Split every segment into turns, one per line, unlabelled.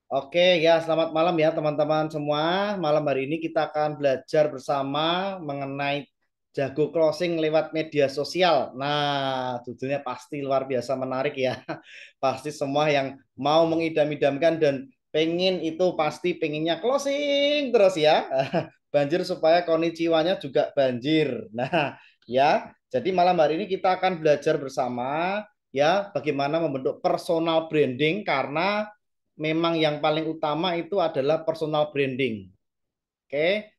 Oke ya, selamat malam ya teman-teman semua. Malam hari ini kita akan belajar bersama mengenai jago closing lewat media sosial. Nah, judulnya pasti luar biasa menarik ya. Pasti semua yang mau mengidam-idamkan dan pengen itu pasti pengennya closing terus ya. Banjir supaya konnichiwa-nya juga banjir. Nah, ya. Jadi malam hari ini kita akan belajar bersama ya bagaimana membentuk personal branding karena memang yang paling utama itu adalah personal branding. Oke,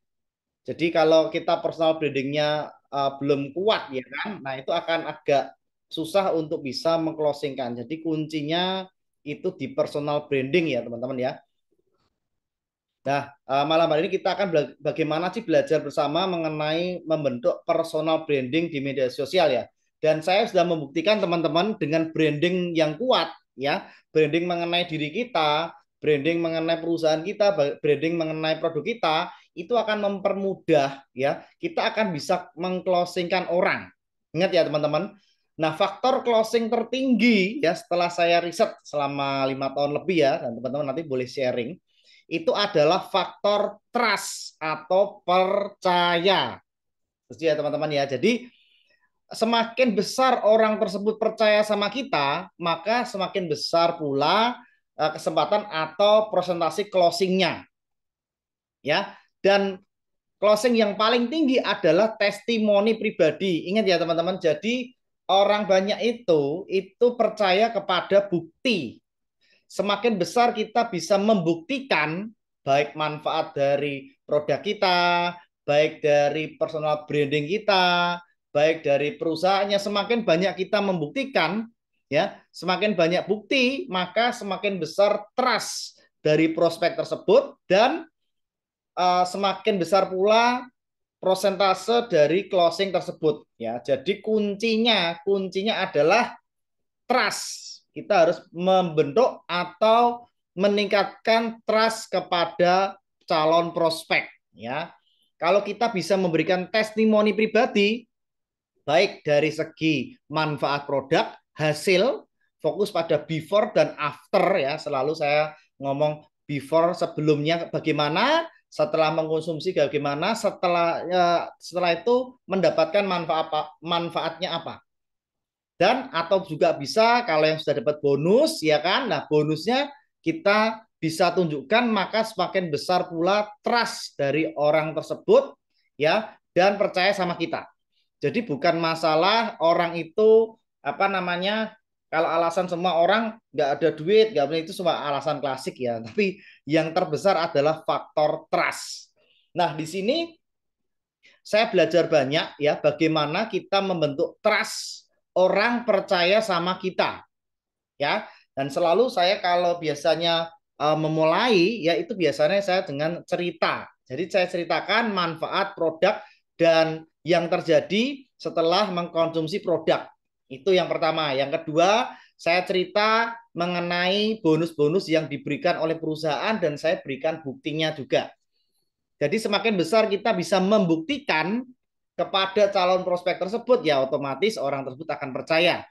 jadi kalau kita personal brandingnya belum kuat ya kan, nah itu akan agak susah untuk bisa mengclosingkan. Jadi kuncinya itu di personal branding ya teman-teman ya. Nah, malam hari ini kita akan bagaimana sih belajar bersama mengenai membentuk personal branding di media sosial ya. Dan saya sudah membuktikan teman-teman dengan branding yang kuat ya, branding mengenai diri kita, branding mengenai perusahaan kita, branding mengenai produk kita, itu akan mempermudah ya, kita akan bisa mengclosingkan orang. Ingat ya teman-teman. Nah, faktor closing tertinggi ya setelah saya riset selama 5 tahun lebih ya, dan teman-teman nanti boleh sharing itu adalah faktor trust atau percaya. Terus ya teman-teman ya. Jadi semakin besar orang tersebut percaya sama kita, maka semakin besar pula kesempatan atau presentasi closingnya. Ya. Dan closing yang paling tinggi adalah testimoni pribadi. Ingat ya teman-teman. Jadi orang banyak itu percaya kepada bukti. Semakin besar kita bisa membuktikan baik manfaat dari produk kita, baik dari personal branding kita, baik dari perusahaannya, semakin banyak kita membuktikan, ya, semakin banyak bukti, maka semakin besar trust dari prospek tersebut dan semakin besar pula prosentase dari closing tersebut, ya. Jadi kuncinya adalah trust. Kita harus membentuk atau meningkatkan trust kepada calon prospek ya. Kalau kita bisa memberikan testimoni pribadi baik dari segi manfaat produk, hasil, fokus pada before dan after ya. Selalu saya ngomong before sebelumnya bagaimana, setelah mengkonsumsi bagaimana, setelah itu mendapatkan manfaatnya apa. Dan atau juga bisa kalau yang sudah dapat bonus ya kan, nah bonusnya kita bisa tunjukkan maka semakin besar pula trust dari orang tersebut ya dan percaya sama kita. Jadi bukan masalah orang itu apa namanya, kalau alasan semua orang nggak ada duit nggak boleh, itu semua alasan klasik ya, tapi yang terbesar adalah faktor trust. Nah di sini saya belajar banyak ya bagaimana kita membentuk trust orang percaya sama kita ya. Dan selalu saya kalau biasanya memulai ya itu biasanya saya dengan cerita. Jadi saya ceritakan manfaat produk dan yang terjadi setelah mengkonsumsi produk. Itu yang pertama. Yang kedua, saya cerita mengenai bonus-bonus yang diberikan oleh perusahaan dan saya berikan buktinya juga. Jadi semakin besar kita bisa membuktikan kepada calon prospek tersebut, ya otomatis orang tersebut akan percaya.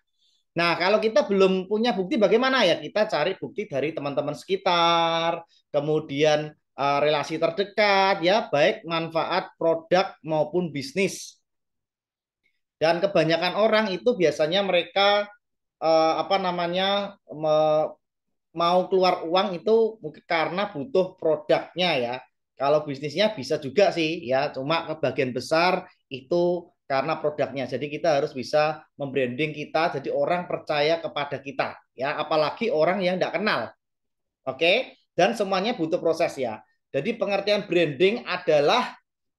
Nah, kalau kita belum punya bukti bagaimana ya? Kita cari bukti dari teman-teman sekitar, kemudian relasi terdekat, ya baik manfaat produk maupun bisnis. Dan kebanyakan orang itu biasanya mereka apa namanya mau keluar uang itu mungkin karena butuh produknya ya. Kalau bisnisnya bisa juga sih ya, cuma kebagian besar itu karena produknya. Jadi kita harus bisa membranding kita jadi orang percaya kepada kita ya, apalagi orang yang tidak kenal. Oke, dan semuanya butuh proses ya. Jadi pengertian branding adalah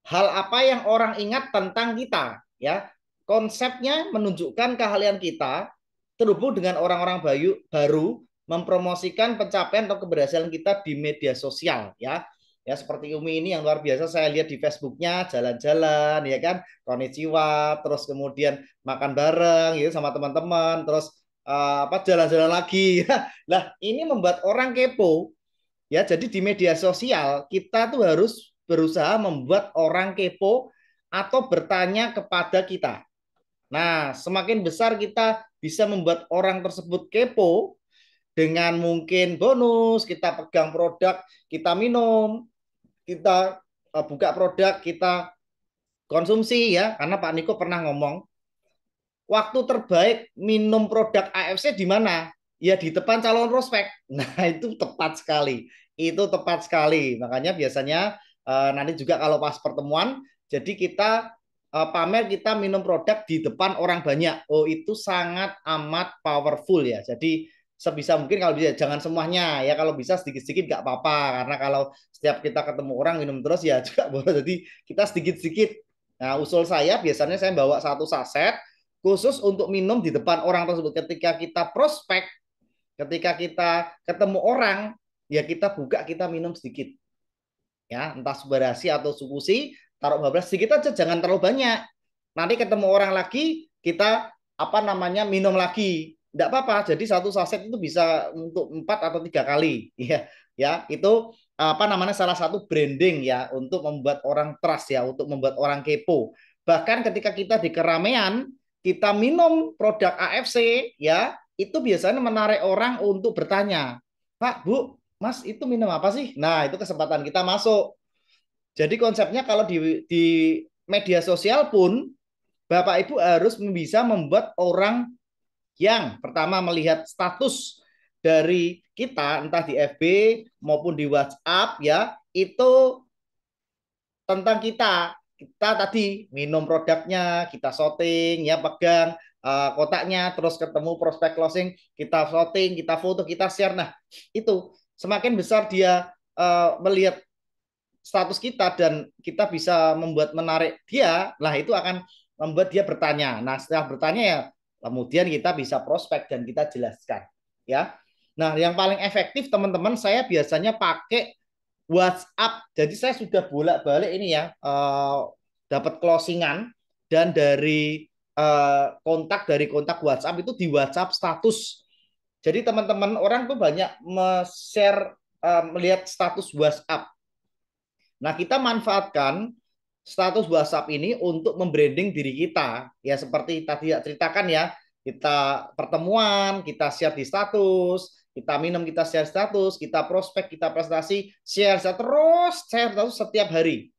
hal apa yang orang ingat tentang kita ya. Konsepnya menunjukkan keahlian kita terhubung dengan orang-orang baru mempromosikan pencapaian atau keberhasilan kita di media sosial ya. Ya seperti Umi ini yang luar biasa saya lihat di Facebooknya jalan-jalan ya kan, konnichiwa, terus kemudian makan bareng gitu sama teman-teman, terus apa jalan-jalan lagi. Nah ini membuat orang kepo ya. Jadi di media sosial kita tuh harus berusaha membuat orang kepo atau bertanya kepada kita. Nah, semakin besar kita bisa membuat orang tersebut kepo dengan mungkin bonus, kita pegang produk, kita minum, kita buka produk, kita konsumsi ya. Karena Pak Niko pernah ngomong, waktu terbaik minum produk AFC di mana? Ya di depan calon prospek. Nah, itu tepat sekali. Itu tepat sekali. Makanya biasanya nanti juga kalau pas pertemuan, jadi kita pamer kita minum produk di depan orang banyak. Oh, itu sangat amat powerful ya. Jadi sebisa mungkin kalau bisa jangan semuanya ya, kalau bisa sedikit-sedikit nggak apa-apa, karena kalau setiap kita ketemu orang minum terus ya juga boleh, jadi kita sedikit-sedikit. Nah, usul saya biasanya saya bawa satu saset khusus untuk minum di depan orang tersebut. Ketika kita prospek, ketika kita ketemu orang, ya kita buka, kita minum sedikit. Ya, entah Subarashi atau Sukushi, taruh bablas sedikit aja, jangan terlalu banyak. Nanti ketemu orang lagi, kita apa namanya minum lagi. Tidak apa-apa. Jadi satu saset itu bisa untuk 4 atau 3 kali. Ya, ya itu apa namanya salah satu branding ya untuk membuat orang trust ya, untuk membuat orang kepo. Bahkan ketika kita di keramaian, kita minum produk AFC ya, itu biasanya menarik orang untuk bertanya, Pak, Bu, Mas itu minum apa sih? Nah, itu kesempatan kita masuk. Jadi konsepnya kalau di media sosial pun, Bapak Ibu harus bisa membuat orang yang pertama melihat status dari kita, entah di FB maupun di WhatsApp ya, itu tentang kita. Kita tadi minum produknya, kita shooting, ya pegang kotaknya, terus ketemu prospek closing, kita shooting, kita foto, kita share. Nah, itu semakin besar dia melihat status kita dan kita bisa membuat menarik dia, lah itu akan membuat dia bertanya. Nah, setelah bertanya ya kemudian kita bisa prospek dan kita jelaskan ya. Nah, yang paling efektif teman-teman, saya biasanya pakai WhatsApp. Jadi saya sudah bolak-balik ini ya, dapat closingan dan dari kontak WhatsApp itu di WhatsApp status. Jadi teman-teman orang tuh banyak share melihat status WhatsApp. Nah, kita manfaatkan status WhatsApp ini untuk membranding diri kita. Ya, seperti tadi ceritakan ya, kita pertemuan, kita share di status, kita minum, kita share status, kita prospek, kita prestasi, share terus, share terus setiap hari.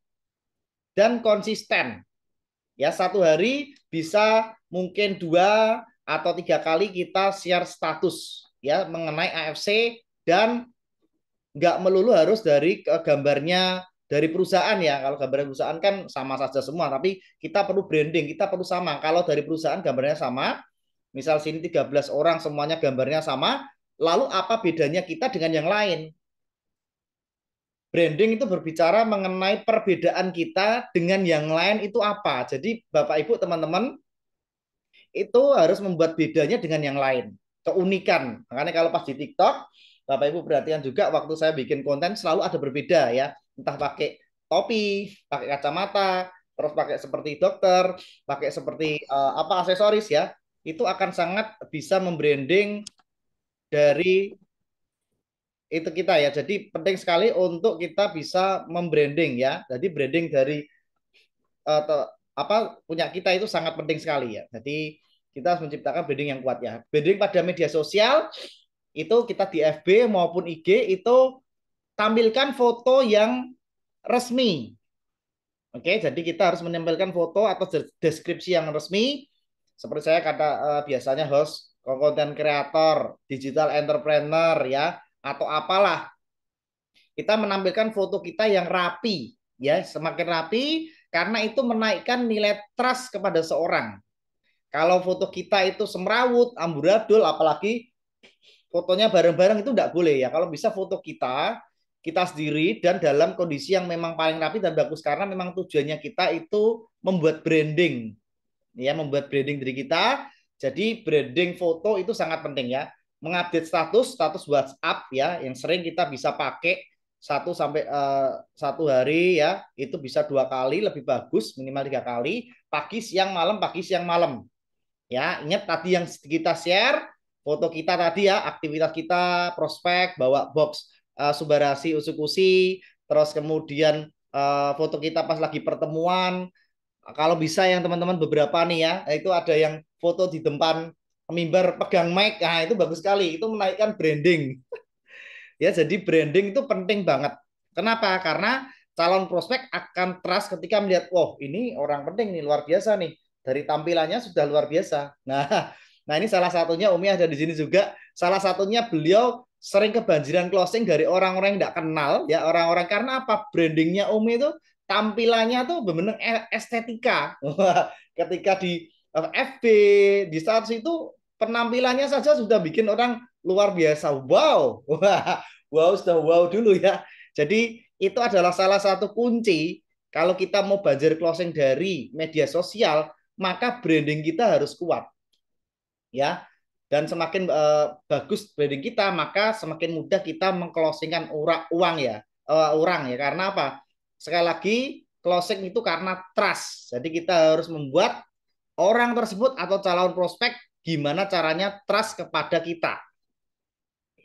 Dan konsisten. Ya, satu hari bisa mungkin 2 atau 3 kali kita share status ya mengenai AFC, dan nggak melulu harus dari gambarnya dari perusahaan ya. Kalau gambar perusahaan kan sama saja semua, tapi kita perlu branding, kita perlu sama. Kalau dari perusahaan gambarnya sama, misal sini 13 orang semuanya gambarnya sama, lalu apa bedanya kita dengan yang lain? Branding itu berbicara mengenai perbedaan kita dengan yang lain itu apa. Jadi Bapak Ibu teman-teman itu harus membuat bedanya dengan yang lain. Keunikan. Makanya kalau pas di TikTok, Bapak Ibu perhatian juga waktu saya bikin konten selalu ada berbeda ya. Entah pakai topi, pakai kacamata, terus pakai seperti dokter, pakai seperti apa aksesoris ya. Itu akan sangat bisa membranding dari itu kita ya. Jadi penting sekali untuk kita bisa membranding ya. Jadi branding dari apa punya kita itu sangat penting sekali ya. Jadi kita harus menciptakan branding yang kuat ya. Branding pada media sosial itu kita di FB maupun IG itu tampilkan foto yang resmi. Oke, jadi kita harus menempelkan foto atau deskripsi yang resmi. Seperti saya kata biasanya host, konten kreator, digital entrepreneur ya, atau apalah. Kita menampilkan foto kita yang rapi, ya, semakin rapi karena itu menaikkan nilai trust kepada seorang. Kalau foto kita itu semrawut, amburadul, apalagi fotonya bareng-bareng itu enggak boleh ya. Kalau bisa foto kita sendiri dan dalam kondisi yang memang paling rapi dan bagus, karena memang tujuannya kita itu membuat branding, ya, membuat branding diri kita. Jadi branding foto itu sangat penting ya. Mengupdate status WhatsApp ya, yang sering kita bisa pakai 1 hari ya, itu bisa 2 kali, lebih bagus minimal 3 kali, pagi siang malam ya. Ingat tadi yang kita share foto kita tadi ya, aktivitas kita prospek bawa box Subarashi Usukushi, terus kemudian foto kita pas lagi pertemuan. Kalau bisa yang teman-teman beberapa nih ya, itu ada yang foto di depan mimbar pegang mic, nah itu bagus sekali, itu menaikkan branding. Ya, jadi branding itu penting banget. Kenapa? Karena calon prospek akan trust ketika melihat, wow ini orang penting nih, luar biasa nih. Dari tampilannya sudah luar biasa. Nah ini salah satunya Umi ada di sini juga. Salah satunya beliau sering kebanjiran closing dari orang-orang yang tidak kenal, ya orang-orang karena apa? Brandingnya Umi itu tampilannya tuh benar-benar estetika. Ketika di FB, di status itu penampilannya saja sudah bikin orang luar biasa. Wow, wow sudah wow dulu ya. Jadi itu adalah salah satu kunci kalau kita mau banjir closing dari media sosial, maka branding kita harus kuat ya. Dan semakin bagus branding kita, maka semakin mudah kita mengclosingkan uang ya, orang ya. Karena apa? Sekali lagi closing itu karena trust. Jadi kita harus membuat orang tersebut atau calon prospek gimana caranya trust kepada kita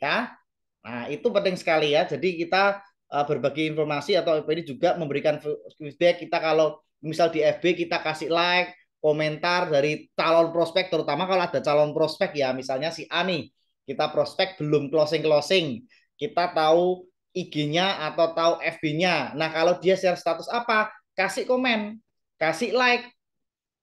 ya. Nah, itu penting sekali ya. Jadi kita berbagi informasi atau ini juga memberikan feedback kita kalau misal di FB kita kasih like, komentar dari calon prospek terutama kalau ada calon prospek ya, misalnya si A nih, kita prospek belum closing-closing. Kita tahu IG-nya atau tahu FB-nya. Nah, kalau dia share status apa, kasih komen, kasih like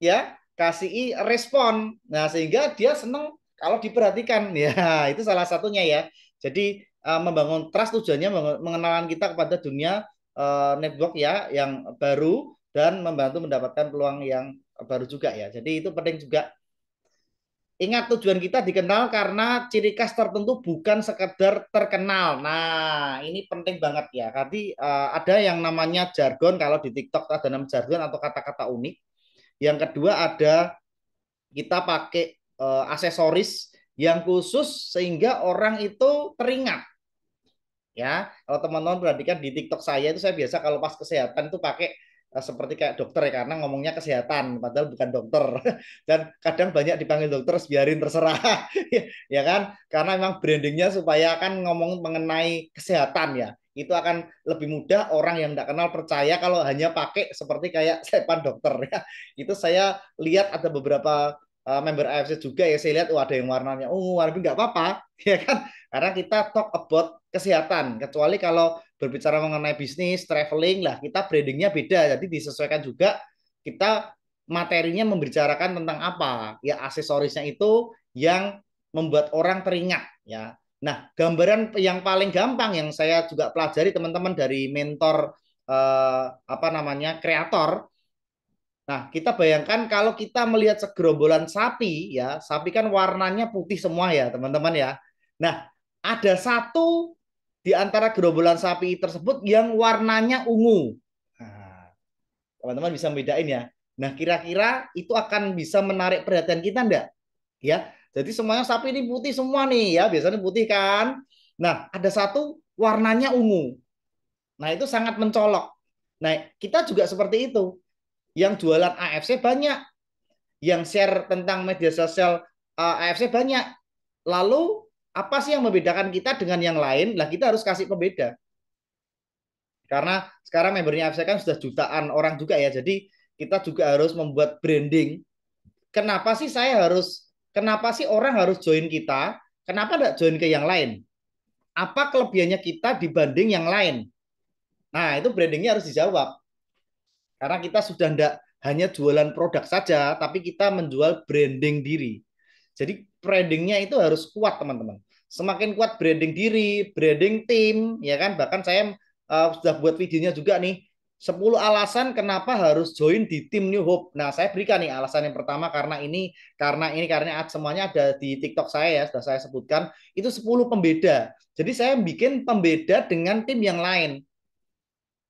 ya, kasih respon. Nah, sehingga dia senang kalau diperhatikan. Ya, itu salah satunya ya. Jadi membangun trust tujuannya mengenalkan kita kepada dunia network ya yang baru dan membantu mendapatkan peluang yang baru juga ya. Jadi itu penting juga. Ingat tujuan kita dikenal karena ciri khas tertentu bukan sekedar terkenal. Nah, ini penting banget ya. Tadi ada yang namanya jargon kalau di TikTok ada nama jargon atau kata-kata unik. Yang kedua ada kita pakai aksesoris yang khusus sehingga orang itu teringat ya. Kalau teman-teman perhatikan di TikTok saya itu saya biasa kalau pas kesehatan itu pakai seperti kayak dokter ya karena ngomongnya kesehatan padahal bukan dokter dan kadang banyak dipanggil dokter biarin terserah ya kan karena memang brandingnya supaya kan ngomong mengenai kesehatan ya itu akan lebih mudah orang yang tidak kenal percaya kalau hanya pakai seperti kayak sepan dokter ya itu saya lihat ada beberapa member AFC juga ya saya lihat oh ada yang warnanya warna nggak apa-apa ya kan karena kita talk about kesehatan kecuali kalau berbicara mengenai bisnis traveling lah kita brandingnya beda jadi disesuaikan juga kita materinya membicarakan tentang apa ya aksesorisnya itu yang membuat orang teringat ya. Nah gambaran yang paling gampang yang saya juga pelajari teman-teman dari mentor apa namanya kreator. Nah, kita bayangkan kalau kita melihat segerombolan sapi, ya, sapi kan warnanya putih semua ya, teman-teman ya. Nah, ada satu di antara gerombolan sapi tersebut yang warnanya ungu. Nah, teman-teman bisa membedain ya. Nah, kira-kira itu akan bisa menarik perhatian kita enggak? Ya, jadi semuanya sapi ini putih semua nih ya, biasanya putih kan. Nah, ada satu warnanya ungu. Nah, itu sangat mencolok. Nah, kita juga seperti itu. Yang jualan AFC banyak, yang share tentang media sosial AFC banyak. Lalu apa sih yang membedakan kita dengan yang lain? Lah kita harus kasih pembeda. Karena sekarang membernya AFC kan sudah jutaan orang juga ya. Jadi kita juga harus membuat branding. Kenapa sih kenapa sih orang harus join kita? Kenapa tidak join ke yang lain? Apa kelebihannya kita dibanding yang lain? Nah, itu brandingnya harus dijawab. Karena kita sudah tidak hanya jualan produk saja, tapi kita menjual branding diri. Jadi brandingnya itu harus kuat teman-teman. Semakin kuat branding diri, branding tim, ya kan. Bahkan saya sudah buat videonya juga nih. 10 alasan kenapa harus join di tim New Hope. Nah, saya berikan nih alasan yang pertama karena semuanya ada di TikTok saya ya, sudah saya sebutkan. Itu 10 pembeda. Jadi saya bikin pembeda dengan tim yang lain.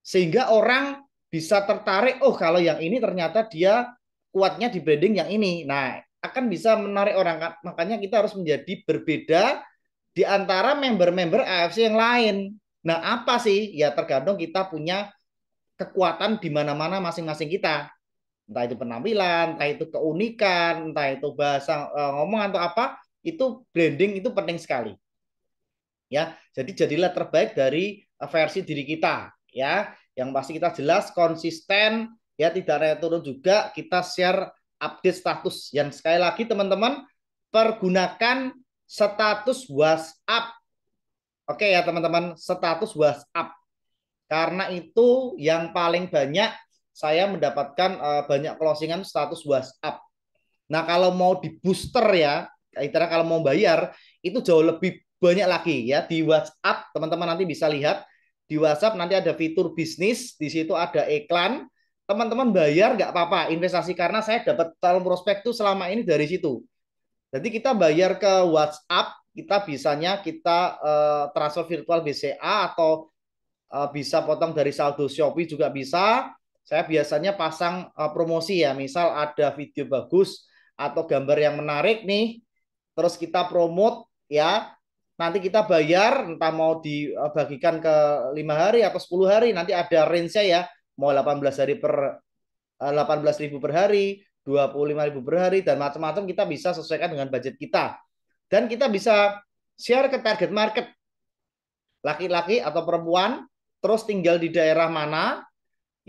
Sehingga orang bisa tertarik, oh kalau yang ini ternyata dia kuatnya di branding yang ini. Nah, akan bisa menarik orang. Makanya kita harus menjadi berbeda di antara member-member AFC yang lain. Nah, apa sih? Ya tergantung kita punya kekuatan di mana-mana masing-masing kita. Entah itu penampilan, entah itu keunikan, entah itu bahasa ngomong atau apa, itu branding itu penting sekali. Ya, jadi jadilah terbaik dari versi diri kita, ya. Yang pasti kita jelas konsisten, ya tidak naik turun juga kita share update status. Yang sekali lagi teman-teman pergunakan status WhatsApp. Oke ya teman-teman, status WhatsApp. Karena itu yang paling banyak saya mendapatkan banyak closingan status WhatsApp. Nah, kalau mau di booster ya, karena kalau mau bayar itu jauh lebih banyak lagi ya di WhatsApp. Teman-teman nanti bisa lihat di WhatsApp nanti ada fitur bisnis, di situ ada iklan. Teman-teman bayar nggak apa-apa investasi karena saya dapat calon prospek tuh selama ini dari situ. Jadi kita bayar ke WhatsApp, kita bisanya kita transfer virtual BCA atau bisa potong dari saldo Shopee juga bisa. Saya biasanya pasang promosi ya, misal ada video bagus atau gambar yang menarik nih, terus kita promote ya. Nanti kita bayar, entah mau dibagikan ke 5 hari atau 10 hari, nanti ada range-nya ya, mau 18 hari per 18.000 per hari, 25.000 per hari, dan macam-macam kita bisa sesuaikan dengan budget kita. Dan kita bisa share ke target market, laki-laki atau perempuan, terus tinggal di daerah mana,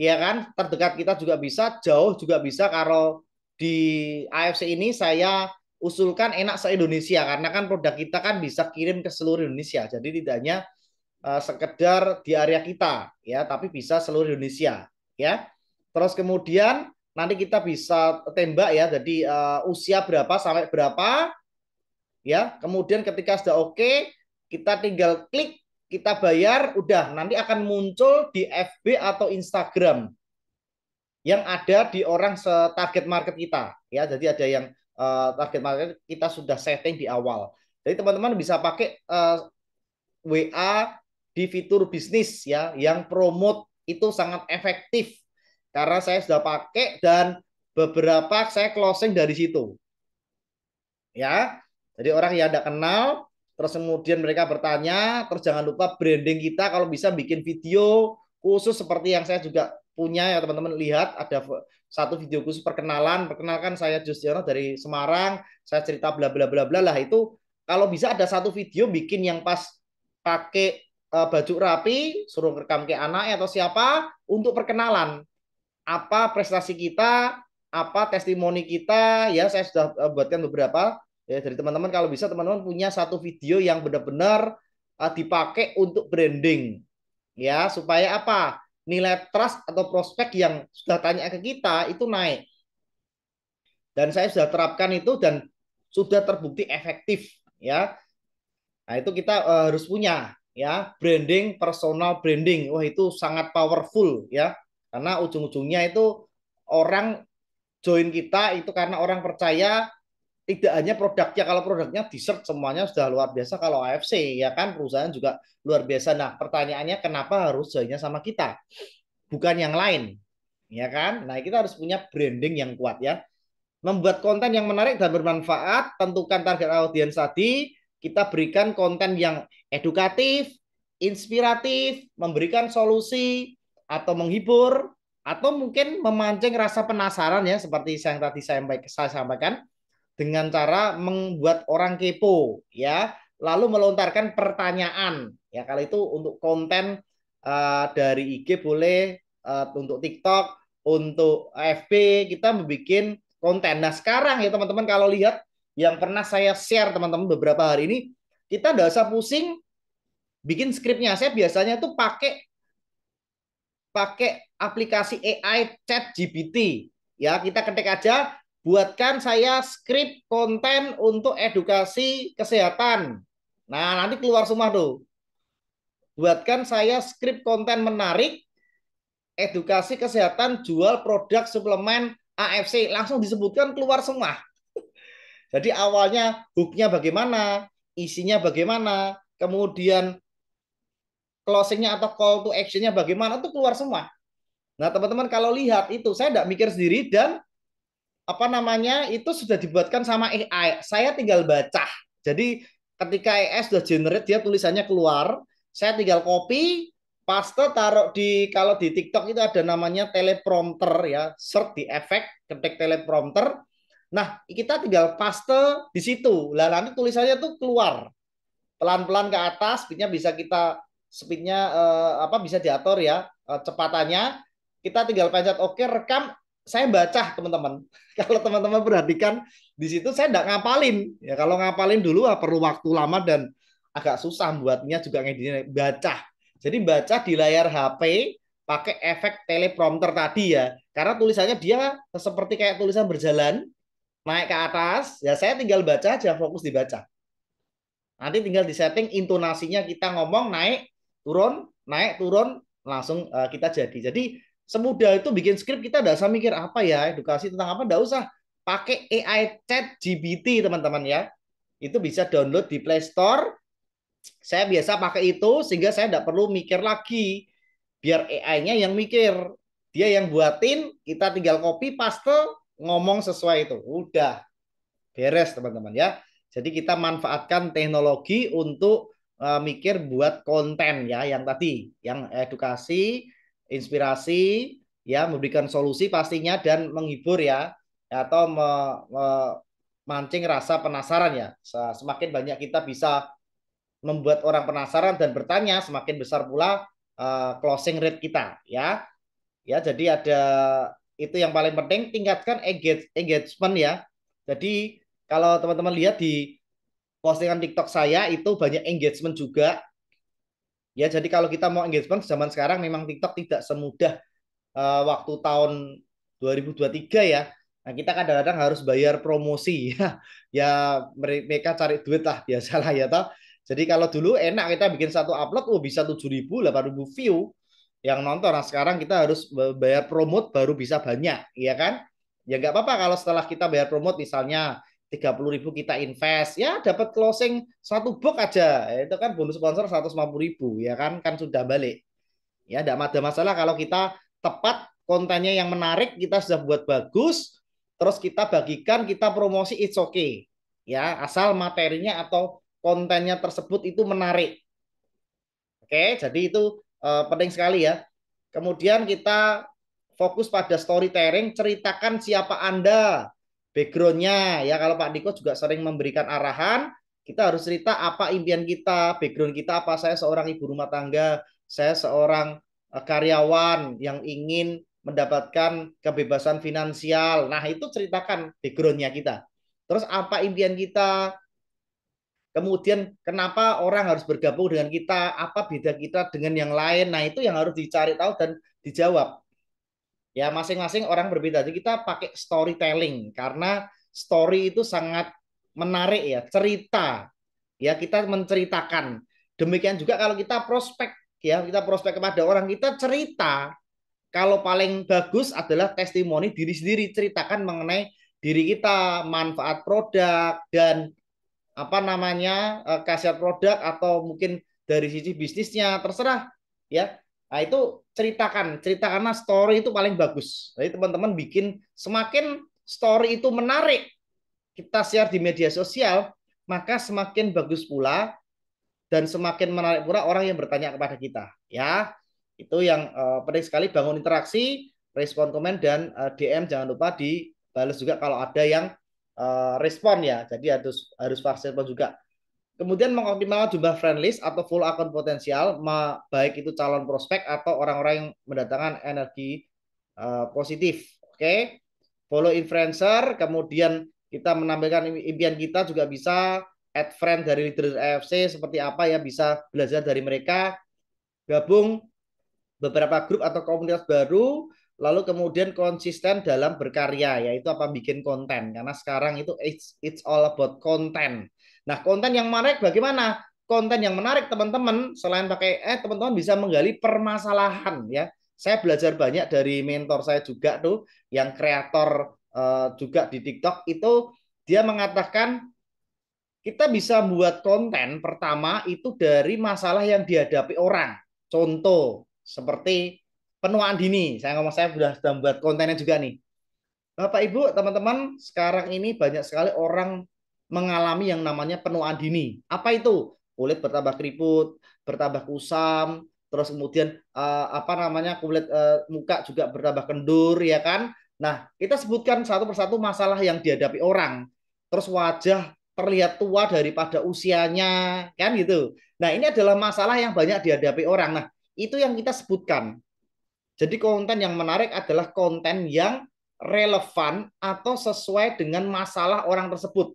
ya kan, terdekat kita juga bisa, jauh juga bisa. Kalau di AFC ini saya usulkan enak se-Indonesia, karena kan produk kita kan bisa kirim ke seluruh Indonesia, jadi tidak hanya sekedar di area kita ya, tapi bisa seluruh Indonesia ya. Terus kemudian nanti kita bisa tembak ya, jadi usia berapa sampai berapa ya. Kemudian ketika sudah oke, kita tinggal klik, kita bayar, udah nanti akan muncul di FB atau Instagram yang ada di orang target market kita ya. Jadi ada yang target market kita sudah setting di awal. Jadi teman-teman bisa pakai WA di fitur bisnis ya, yang promote itu sangat efektif karena saya sudah pakai dan beberapa saya closing dari situ ya. Jadi orang yang tidak kenal, terus kemudian mereka bertanya, terus jangan lupa branding kita, kalau bisa bikin video khusus seperti yang saya juga punya ya teman-teman. Lihat ada satu video khusus perkenalkan saya Justiono dari Semarang, saya cerita bla bla bla bla lah. Itu kalau bisa ada satu video bikin yang pas pakai baju rapi, suruh rekam ke anaknya atau siapa untuk perkenalan apa prestasi kita, apa testimoni kita ya. Saya sudah buatkan beberapa ya dari teman-teman. Kalau bisa teman-teman punya satu video yang benar-benar dipakai untuk branding ya, supaya apa, nilai trust atau prospek yang sudah tanya ke kita itu naik. Dan saya sudah terapkan itu dan sudah terbukti efektif ya. Nah, itu kita harus punya ya, branding, personal branding. Wah, itu sangat powerful ya. Karena ujung-ujungnya itu orang join kita itu karena orang percaya tidak hanya produknya. Kalau produknya di search semuanya sudah luar biasa, kalau AFC ya kan perusahaan juga luar biasa. Nah, pertanyaannya kenapa harus joinnya sama kita? Bukan yang lain. Ya kan? Nah, kita harus punya branding yang kuat ya. Membuat konten yang menarik dan bermanfaat, tentukan target audiens tadi, kita berikan konten yang edukatif, inspiratif, memberikan solusi atau menghibur, atau mungkin memancing rasa penasaran ya, seperti yang tadi saya sampaikan, dengan cara membuat orang kepo ya, lalu melontarkan pertanyaan ya. Kalau itu untuk konten dari IG boleh, untuk TikTok, untuk FB kita membuat konten. Nah sekarang ya teman-teman, kalau lihat yang pernah saya share teman-teman beberapa hari ini, kita nggak usah pusing bikin skripnya. Saya biasanya tuh pakai pakai aplikasi AI Chat GPT ya. Kita ketik aja, buatkan saya skrip konten untuk edukasi kesehatan. Nah nanti keluar semua tuh, buatkan saya skrip konten menarik edukasi kesehatan jual produk suplemen AFC, langsung disebutkan keluar semua. Jadi awalnya hooknya bagaimana, isinya bagaimana, kemudian closingnya atau call to actionnya bagaimana, itu keluar semua. Nah teman-teman kalau lihat itu saya tidak mikir sendiri, dan apa namanya itu sudah dibuatkan sama AI. Saya tinggal baca. Jadi ketika AI sudah generate, dia tulisannya keluar, saya tinggal copy, paste, taruh di, kalau di TikTok itu ada namanya teleprompter ya, search di efek, ketik teleprompter. Nah, kita tinggal paste di situ. Lah nanti tulisannya tuh keluar pelan-pelan ke atas, speednya bisa kita speednya apa bisa diatur ya, cepatannya. Kita tinggal pencet oke, rekam, saya baca teman-teman. Kalau teman-teman perhatikan Di situ saya nggak ngapalin. Ya kalau ngapalin dulu perlu waktu lama dan agak susah buatnya juga ngeditnya baca. Jadi baca di layar HP pakai efek teleprompter tadi ya. Karena tulisannya dia seperti kayak tulisan berjalan naik ke atas. Ya saya tinggal baca aja, fokus dibaca. Nanti tinggal disetting intonasinya kita ngomong naik turun langsung kita jadi. Jadi semudah itu bikin skrip kita tidak usah mikir apa ya edukasi tentang apa, tidak usah pakai AI Chat GPT teman-teman ya. Itu bisa download di Play Store. Saya biasa pakai itu sehingga saya tidak perlu mikir lagi. Biar AI-nya yang mikir. Dia yang buatin, kita tinggal copy paste ngomong sesuai itu. Udah beres teman-teman ya. Jadi kita manfaatkan teknologi untuk mikir buat konten ya yang tadi, yang edukasi, inspirasi, ya memberikan solusi pastinya dan menghibur ya atau mancing rasa penasaran ya. Semakin banyak kita bisa membuat orang penasaran dan bertanya, semakin besar pula closing rate kita ya. Ya, jadi ada itu yang paling penting tingkatkan engagement ya. Jadi kalau teman-teman lihat di postingan TikTok saya itu banyak engagement juga. Ya, jadi kalau kita mau engagement zaman sekarang memang TikTok tidak semudah waktu tahun 2023 ya. Nah, kita kadang-kadang harus bayar promosi ya. Ya mereka cari duit lah biasalah ya toh. Jadi kalau dulu enak kita bikin satu upload bisa 7.000, 8.000 view yang nonton. Nah, sekarang kita harus bayar promote baru bisa banyak, ya kan? Ya nggak apa-apa kalau setelah kita bayar promote misalnya 30.000 kita invest, ya dapat closing satu box aja. Itu kan bonus sponsor 150.000, ya kan sudah balik. Ya tidak ada masalah kalau kita tepat kontennya yang menarik, kita sudah buat bagus, terus kita bagikan, kita promosi, it's okay. Ya, asal materinya atau kontennya tersebut itu menarik. Oke, jadi itu penting sekali ya. Kemudian kita fokus pada storytelling, ceritakan siapa Anda, backgroundnya. Ya, kalau Pak Diko juga sering memberikan arahan, kita harus cerita apa impian kita, background kita apa. Saya seorang ibu rumah tangga, saya seorang karyawan yang ingin mendapatkan kebebasan finansial. Nah, itu ceritakan backgroundnya kita. Terus apa impian kita, kemudian kenapa orang harus bergabung dengan kita, apa beda kita dengan yang lain. Nah, itu yang harus dicari tahu dan dijawab. Ya, masing-masing orang berbeda. Jadi kita pakai storytelling karena story itu sangat menarik ya, cerita. Ya, kita menceritakan. Demikian juga kalau kita prospek ya, kita prospek kepada orang, kita cerita. Kalau paling bagus adalah testimoni diri sendiri, ceritakan mengenai diri kita, manfaat produk dan apa namanya khasiat produk atau mungkin dari sisi bisnisnya terserah ya. Nah itu ceritakanlah story itu paling bagus. Jadi teman-teman bikin semakin story itu menarik kita share di media sosial maka semakin bagus pula dan semakin menarik pula orang yang bertanya kepada kita ya. Itu yang penting sekali, bangun interaksi, respon komen dan DM jangan lupa dibalas juga kalau ada yang respon ya. Jadi harus respon juga. Kemudian mengoptimalkan jumlah friend list atau full akun potensial, baik itu calon prospek atau orang-orang yang mendatangkan energi positif. Oke, follow influencer, kemudian kita menampilkan impian kita juga bisa add friend dari leader AFC seperti apa ya, bisa belajar dari mereka, gabung beberapa grup atau komunitas baru, lalu kemudian konsisten dalam berkarya, yaitu apa bikin konten. Karena sekarang itu it's all about konten. Nah, konten yang menarik bagaimana? Konten yang menarik teman-teman selain pakai teman-teman bisa menggali permasalahan ya. Saya belajar banyak dari mentor saya juga tuh yang kreator juga di TikTok itu dia mengatakan kita bisa buat konten pertama itu dari masalah yang dihadapi orang. Contoh seperti penuaan dini. Saya sudah membuat kontennya juga nih. Bapak Ibu, teman-teman, sekarang ini banyak sekali orang mengalami yang namanya penuaan dini. Apa itu? Kulit bertambah keriput, bertambah kusam, terus kemudian apa namanya kulit muka juga bertambah kendur, ya kan? Nah, kita sebutkan satu persatu masalah yang dihadapi orang. Terus wajah terlihat tua daripada usianya, kan gitu. Nah, ini adalah masalah yang banyak dihadapi orang. Nah, itu yang kita sebutkan. Jadi konten yang menarik adalah konten yang relevan atau sesuai dengan masalah orang tersebut.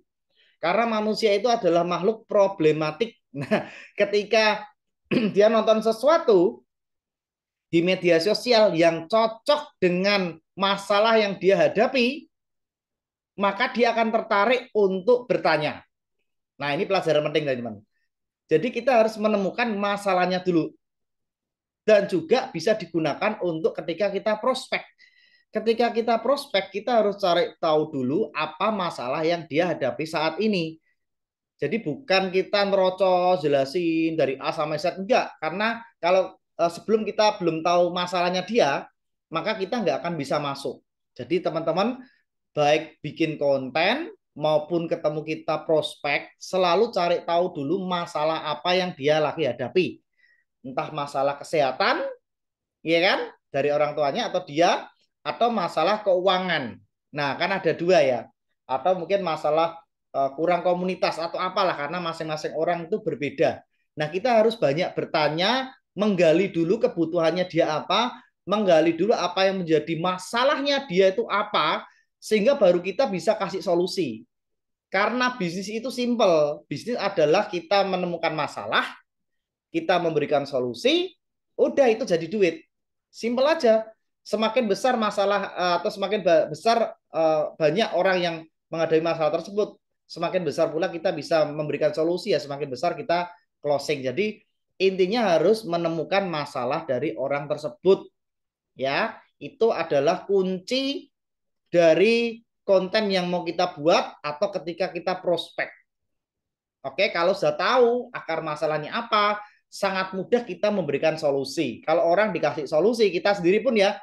Karena manusia itu adalah makhluk problematik. Nah, ketika dia nonton sesuatu di media sosial yang cocok dengan masalah yang dia hadapi, maka dia akan tertarik untuk bertanya. Nah, ini pelajaran penting, teman-teman. Jadi kita harus menemukan masalahnya dulu. Dan juga bisa digunakan untuk ketika kita prospek. Ketika kita prospek, kita harus cari tahu dulu apa masalah yang dia hadapi saat ini. Jadi bukan kita nerocos, jelasin dari A sampai Z, enggak. Karena kalau sebelum kita belum tahu masalahnya dia, maka kita nggak akan bisa masuk. Jadi teman-teman, baik bikin konten maupun ketemu kita prospek, selalu cari tahu dulu masalah apa yang dia lagi hadapi. Entah masalah kesehatan, ya kan, dari orang tuanya atau dia, atau masalah keuangan. Nah, kan ada dua ya. Atau mungkin masalah kurang komunitas atau apalah, karena masing-masing orang itu berbeda. Nah, kita harus banyak bertanya, menggali dulu kebutuhannya dia apa, menggali dulu apa yang menjadi masalahnya dia itu apa, sehingga baru kita bisa kasih solusi. Karena bisnis itu simple. Bisnis adalah kita menemukan masalah, kita memberikan solusi, udah itu jadi duit. Simple aja. Semakin besar masalah atau semakin besar banyak orang yang menghadapi masalah tersebut, semakin besar pula kita bisa memberikan solusi, ya semakin besar kita closing. Jadi intinya harus menemukan masalah dari orang tersebut, ya. Itu adalah kunci dari konten yang mau kita buat atau ketika kita prospek. Oke, kalau sudah tahu akar masalahnya apa, sangat mudah kita memberikan solusi. Kalau orang dikasih solusi, kita sendiri pun ya,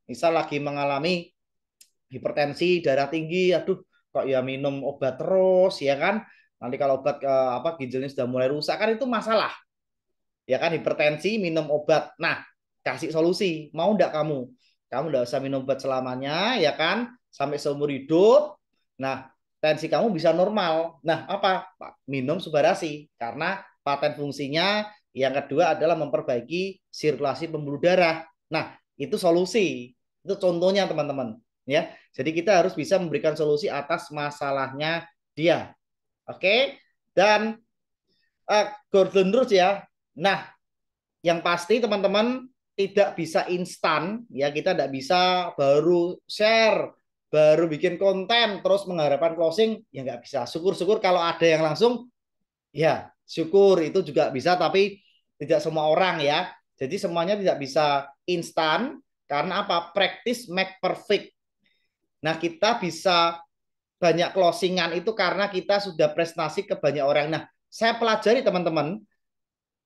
misal lagi mengalami hipertensi, darah tinggi, aduh kok ya minum obat terus, ya kan? Nanti kalau obat ginjalnya sudah mulai rusak, kan itu masalah. Ya kan, hipertensi, minum obat. Nah, kasih solusi. Mau enggak kamu? Kamu enggak usah minum obat selamanya, ya kan? Sampai seumur hidup. Nah, tensi kamu bisa normal. Nah, apa? Minum Subarasi. Karena paten fungsinya yang kedua adalah memperbaiki sirkulasi pembuluh darah. Nah, itu solusi. Itu contohnya, teman-teman. Ya, jadi kita harus bisa memberikan solusi atas masalahnya dia. Oke? Dan Gordon Rose ya. Nah, yang pasti teman-teman tidak bisa instan ya, kita tidak bisa baru share, baru bikin konten terus mengharapkan closing, ya nggak bisa. Syukur-syukur kalau ada yang langsung, ya syukur itu juga bisa, tapi tidak semua orang ya. Jadi semuanya tidak bisa instan, karena apa? Practice make perfect. Nah, kita bisa banyak closingan itu karena kita sudah prestasi ke banyak orang. Nah, saya pelajari teman-teman,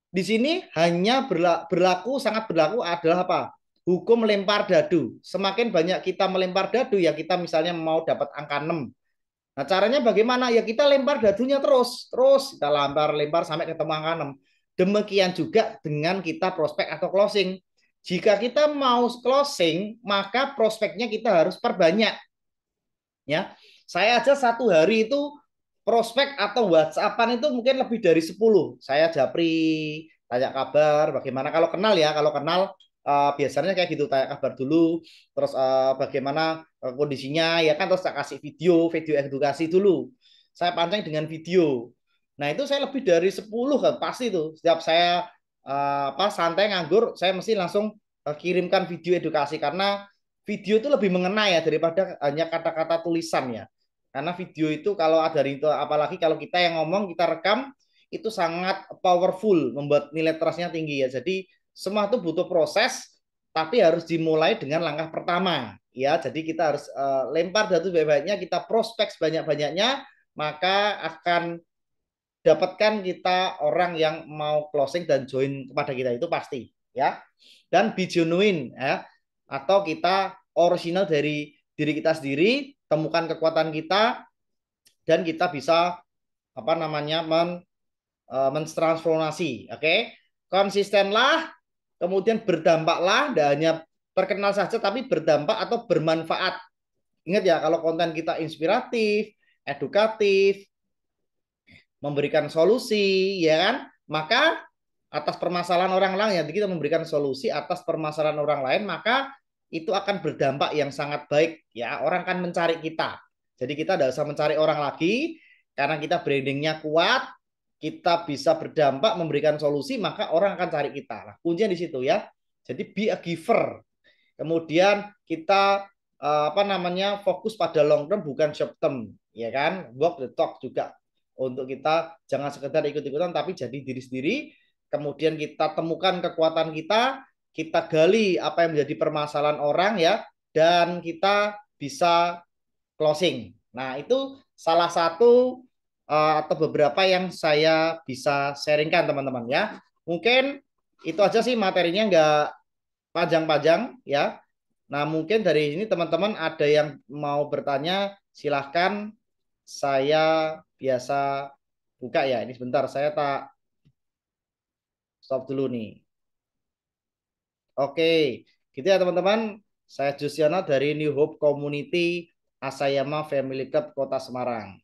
di sini hanya berlaku, sangat berlaku adalah apa? Hukum lempar dadu. Semakin banyak kita melempar dadu, ya kita misalnya mau dapat angka 6. Nah, caranya bagaimana? Ya kita lempar dadunya terus. Terus kita lempar sampai ketemu angka 6. Demikian juga dengan kita prospek atau closing. Jika kita mau closing, maka prospeknya kita harus perbanyak. Ya, saya aja satu hari itu prospek atau WhatsAppan itu mungkin lebih dari 10. Saya japri, tanya kabar, bagaimana kalau kenal ya, kalau kenal biasanya kayak gitu, tanya kabar dulu, terus bagaimana kondisinya ya kan, terus saya kasih video edukasi dulu. Saya pancing dengan video. Nah, itu saya lebih dari 10 kan pasti itu. Setiap saya santai nganggur, saya mesti langsung kirimkan video edukasi, karena video itu lebih mengena ya daripada hanya kata-kata tulisan ya. Karena video itu kalau ada itu, apalagi kalau kita yang ngomong, kita rekam, itu sangat powerful, membuat nilai trustnya tinggi ya. Jadi semua itu butuh proses, tapi harus dimulai dengan langkah pertama ya. Jadi kita harus lempar datu sebanyak-banyaknya, kita prospek sebanyak-banyaknya, maka akan dapatkan kita orang yang mau closing dan join kepada kita, itu pasti ya. Dan be genuine ya, atau kita original dari diri kita sendiri, temukan kekuatan kita, dan kita bisa apa namanya mentransformasi. Oke, konsistenlah, kemudian berdampaklah, tidak hanya terkenal saja tapi berdampak atau bermanfaat. Ingat ya, kalau konten kita inspiratif, edukatif, memberikan solusi, ya kan, maka atas permasalahan orang lain, ya kita memberikan solusi atas permasalahan orang lain, maka itu akan berdampak yang sangat baik ya. Orang kan mencari kita. Jadi kita tidak usah mencari orang lagi karena kita brandingnya kuat, kita bisa berdampak memberikan solusi, maka orang akan cari kita. Nah, kuncinya di situ ya. Jadi be a giver. Kemudian kita apa namanya fokus pada long term bukan short term, ya kan? Walk the talk juga untuk kita jangan sekedar ikut-ikutan tapi jadi diri sendiri. Kemudian kita temukan kekuatan kita gali apa yang menjadi permasalahan orang ya, dan kita bisa closing. Nah, itu salah satu atau beberapa yang saya bisa sharingkan teman-teman ya. Mungkin itu aja sih materinya, nggak panjang-panjang ya. Nah, mungkin dari ini teman-teman ada yang mau bertanya, silahkan. Saya biasa buka ya. Ini sebentar, saya tak stop dulu nih. Oke, gitu ya teman-teman. Saya Jusiana dari New Hope Community Asayama Family Club Kota Semarang.